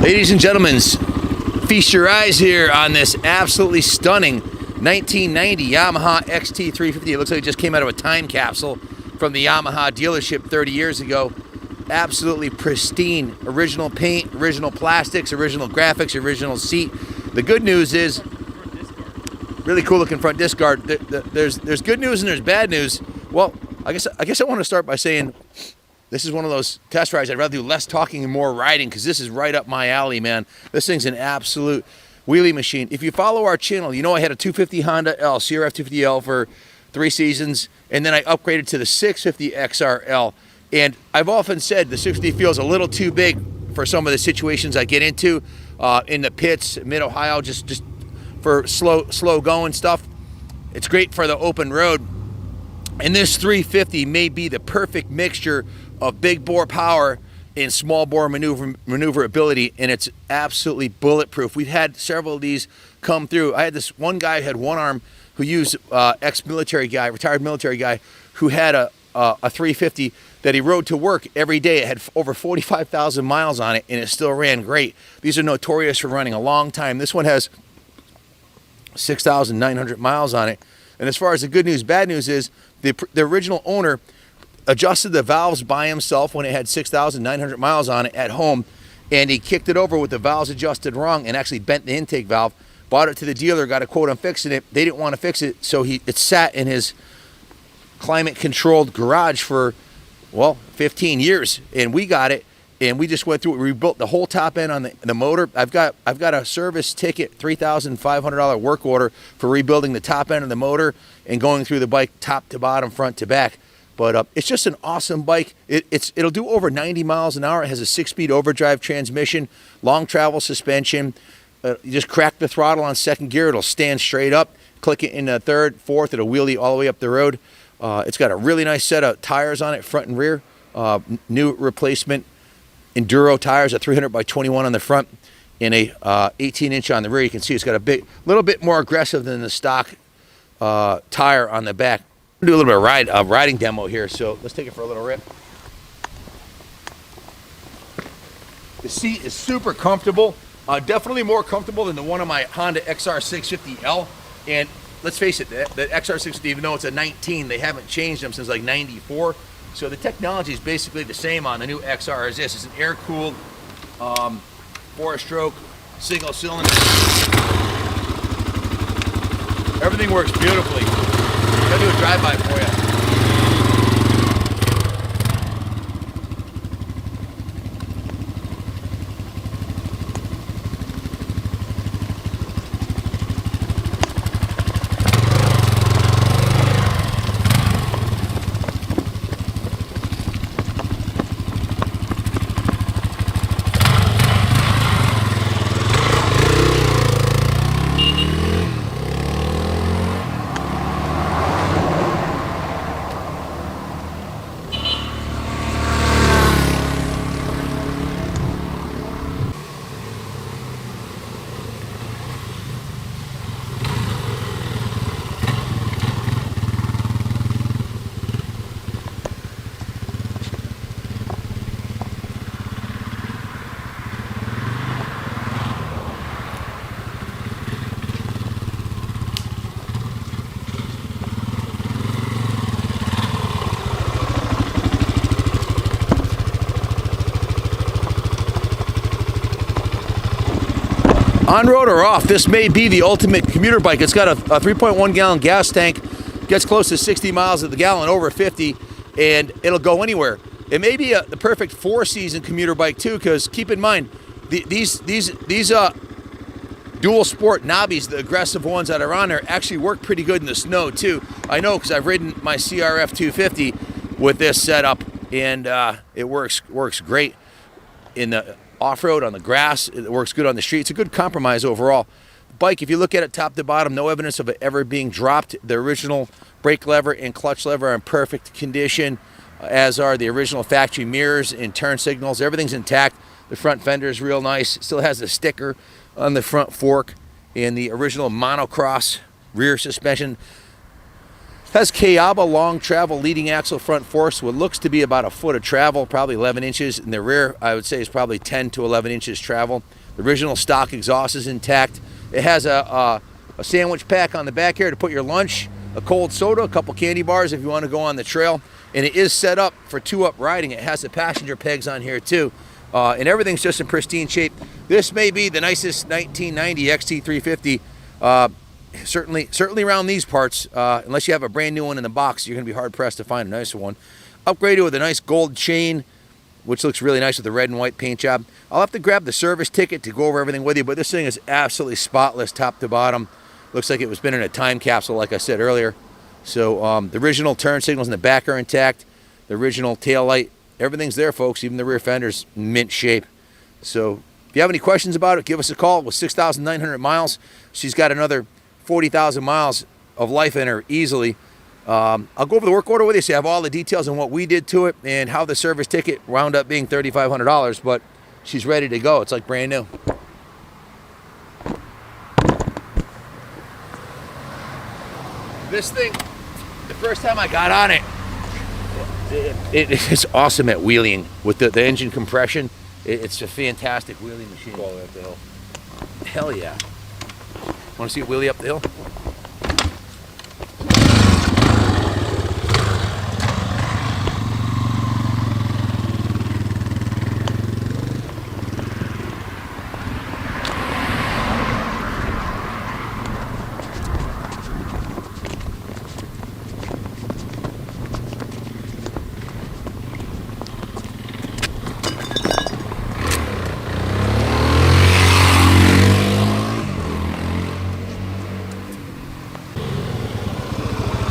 Ladies and gentlemen, feast your eyes here on this absolutely stunning 1990 Yamaha XT350. It looks like it just came out of a time capsule from the Yamaha dealership 30 years ago. Absolutely pristine, original paint, original plastics, original graphics, original seat. The good news is, really cool looking front disc guard. There's good news and there's bad news. Well, I guess I want to start by saying this is one of those test rides I'd rather do less talking and more riding, because this is right up my alley, man. This thing's an absolute wheelie machine. If you follow our channel, you know I had a 250 Honda L, CRF 250L for 3 seasons, and then I upgraded to the 650 XRL. And I've often said the 650 feels a little too big for some of the situations I get into in the pits, mid-Ohio, just for slow going stuff. It's great for the open road. And this 350 may be the perfect mixture of big bore power and small bore maneuverability, and it's absolutely bulletproof. We've had several of these come through. I had this one guy who had one arm who used ex-military guy, retired military guy, who had a 350 that he rode to work every day. It had over 45,000 miles on it, and it still ran great. These are notorious for running a long time. This one has 6,900 miles on it. And as far as the good news, bad news is the original owner adjusted the valves by himself when it had 6,900 miles on it at home, and he kicked it over with the valves adjusted wrong and actually bent the intake valve. Bought it to the dealer, got a quote on fixing it. They didn't want to fix it, so it sat in his climate-controlled garage for, well, 15 years, and we got it, and we just went through it. We rebuilt the whole top end on the motor. I've got a service ticket, $3,500 work order for rebuilding the top end of the motor and going through the bike top to bottom, front to back. But it's just an awesome bike. It'll do over 90 miles an hour. It has a 6-speed overdrive transmission, long travel suspension. You just crack the throttle on second gear, it'll stand straight up. Click it in third, fourth, it'll wheelie all the way up the road. It's got a really nice set of tires on it, front and rear. New replacement Enduro tires, a 300 by 21 on the front and a 18-inch on the rear. You can see it's got a little bit more aggressive than the stock tire on the back. Do a little bit of riding demo here, so let's take it for a little rip. The seat is super comfortable, definitely more comfortable than the one on my Honda XR650L. And let's face it, the XR650, even though it's a 19, they haven't changed them since like 94. So the technology is basically the same on the new XR as this. It's an air-cooled 4-stroke single cylinder. Everything works beautifully. I'll do a drive-by for you. On road or off, this may be the ultimate commuter bike. It's got a 3.1 gallon gas tank, gets close to 60 miles at the gallon, over 50, and it'll go anywhere. It may be the perfect 4-season commuter bike too, because keep in mind, these dual sport knobbies, the aggressive ones that are on there, actually work pretty good in the snow too. I know, because I've ridden my CRF 250 with this setup, and it works great in the off-road, on the grass. It works good on the street. It's a good compromise overall. The bike, if you look at it top to bottom, no evidence of it ever being dropped. The original brake lever and clutch lever are in perfect condition, as are the original factory mirrors and turn signals. Everything's intact. The front fender is real nice. It still has the sticker on the front fork and the original monocross rear suspension. Has Kayaba long travel leading axle front forks, what looks to be about a foot of travel, probably 11 inches. In the rear, I would say is probably 10 to 11 inches travel. The original stock exhaust is intact. It has a sandwich pack on the back here to put your lunch, a cold soda, a couple candy bars if you want to go on the trail. And it is set up for 2-up riding. It has the passenger pegs on here too. And everything's just in pristine shape. This may be the nicest 1990 XT350. Certainly around these parts, unless you have a brand new one in the box, you're going to be hard-pressed to find a nicer one. Upgraded with a nice gold chain, which looks really nice with the red and white paint job. I'll have to grab the service ticket to go over everything with you, but this thing is absolutely spotless top to bottom. Looks like it was been in a time capsule, like I said earlier. So the original turn signals in the back are intact. The original tail light, everything's there, folks. Even the rear fender's mint shape. So if you have any questions about it, give us a call. With 6,900 miles, she's got another 40,000 miles of life in her easily. I'll go over the work order with you so you have all the details on what we did to it and how the service ticket wound up being $3,500, but she's ready to go. It's like brand new. This thing, the first time I got on it, it is awesome at wheeling with the engine compression. It's a fantastic wheeling machine. All the way up the hill. Hell yeah. Want to see it wheelie up the hill?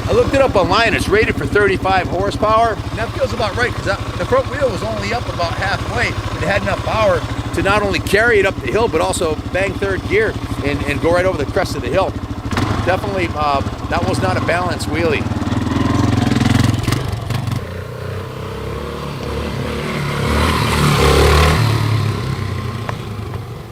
I looked it up online. It's rated for 35 horsepower, and that feels about right because the front wheel was only up about halfway, and it had enough power to not only carry it up the hill, but also bang third gear and go right over the crest of the hill. Definitely, that was not a balanced wheelie.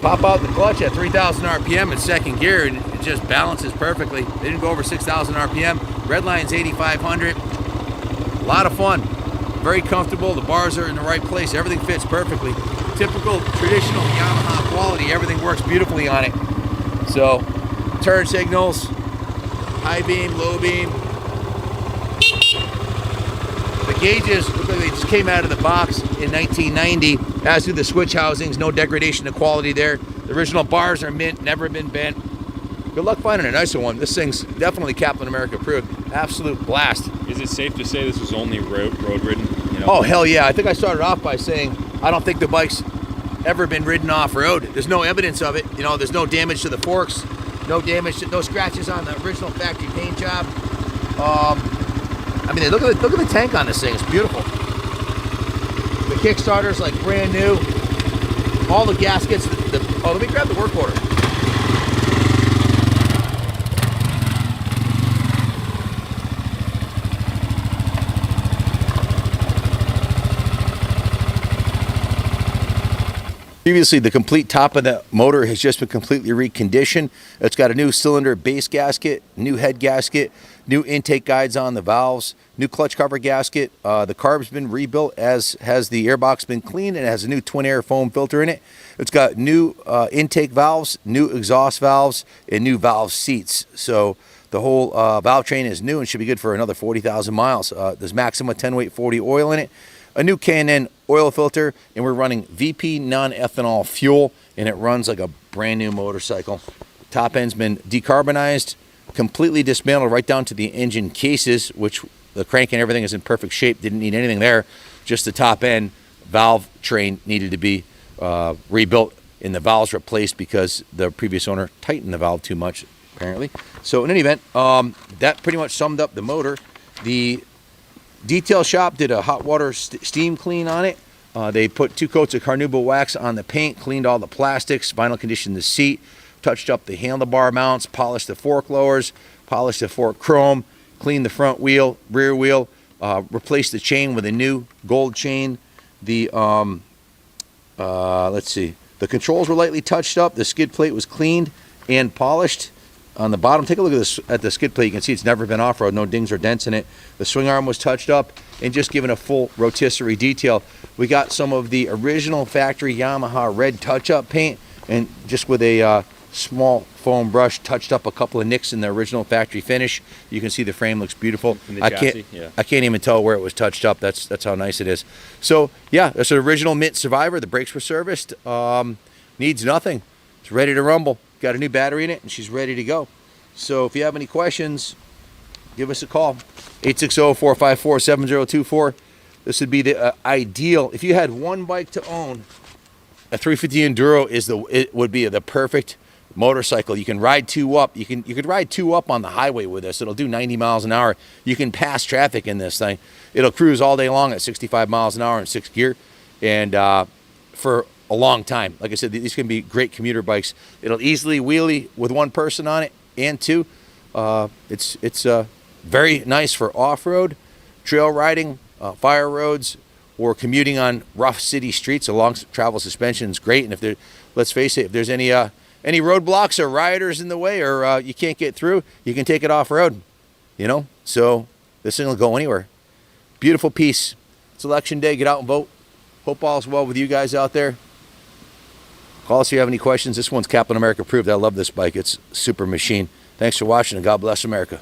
Pop out the clutch at 3,000 RPM in second gear, and it just balances perfectly. They didn't go over 6,000 RPM. Red line's 8,500. A lot of fun. Very comfortable. The bars are in the right place. Everything fits perfectly. Typical traditional Yamaha quality. Everything works beautifully on it. So, turn signals, high beam, low beam. The gauges look like they just came out of the box in 1990. As do the switch housings, no degradation of quality there. The original bars are mint, never been bent. Good luck finding a nicer one. This thing's definitely Kaplan America approved. Absolute blast. Is it safe to say this was only road ridden? You know? Oh, hell yeah. I think I started off by saying I don't think the bike's ever been ridden off-road. There's no evidence of it. You know, there's no damage to the forks, no scratches on the original factory paint job. I mean, look at the tank on this thing. It's beautiful. The Kickstarter's like brand new. All the gaskets. Oh, let me grab the work order. Previously, the complete top of the motor has just been completely reconditioned. It's got a new cylinder base gasket, new head gasket, new intake guides on the valves, new clutch cover gasket. The carb's been rebuilt, as has the airbox been cleaned, and it has a new twin air foam filter in it. It's got new intake valves, new exhaust valves, and new valve seats. So the whole valve train is new and should be good for another 40,000 miles. There's Maxima 10 weight 40 oil in it, a new K&N oil filter, and we're running VP non-ethanol fuel, and it runs like a brand new motorcycle. Top end's been decarbonized, completely dismantled right down to the engine cases, which the crank and everything is in perfect shape. Didn't need anything there, just the top end. Valve train needed to be rebuilt and the valves replaced because the previous owner tightened the valve too much, apparently. So in any event, that pretty much summed up the motor. The detail shop did a hot water steam clean on it. They put 2 coats of carnauba wax on the paint, cleaned all the plastics, vinyl conditioned the seat, touched up the handlebar mounts, polished the fork lowers, polished the fork chrome, cleaned the front wheel, rear wheel, replaced the chain with a new gold chain. The let's see, the controls were lightly touched up. The skid plate was cleaned and polished. on the bottom. Take a look at this at the skid plate. You can see it's never been off-road. No dings or dents in it. The swing arm was touched up and just given a full rotisserie detail. We got some of the original factory Yamaha red touch-up paint, and just with a small foam brush touched up a couple of nicks in the original factory finish. You can see the frame looks beautiful. I can't even tell where it was touched up. That's how nice it is. So yeah, that's an original mint Survivor. The brakes were serviced. Needs nothing. It's ready to rumble. Got a new battery in it, and she's ready to go. So if you have any questions, give us a call. 860-454-7024. This would be the ideal. If you had one bike to own, a 350 Enduro would be the perfect motorcycle. You can ride two up. You could ride two up on the highway with this. It'll do 90 miles an hour. You can pass traffic in this thing. It'll cruise all day long at 65 miles an hour in 6th gear, and for a long time. Like I said, these can be great commuter bikes. It'll easily wheelie with one person on it and two. It's very nice for off-road, trail riding, fire roads, or commuting on rough city streets. A long travel suspension is great. And if there, let's face it, if there's any roadblocks or rioters in the way, or you can't get through, you can take it off-road. You know, so this thing will go anywhere. Beautiful piece. It's election day. Get out and vote. Hope all's well with you guys out there. Call us if you have any questions. This one's Kaplan America approved. I love this bike. It's a super machine. Thanks for watching, and God bless America.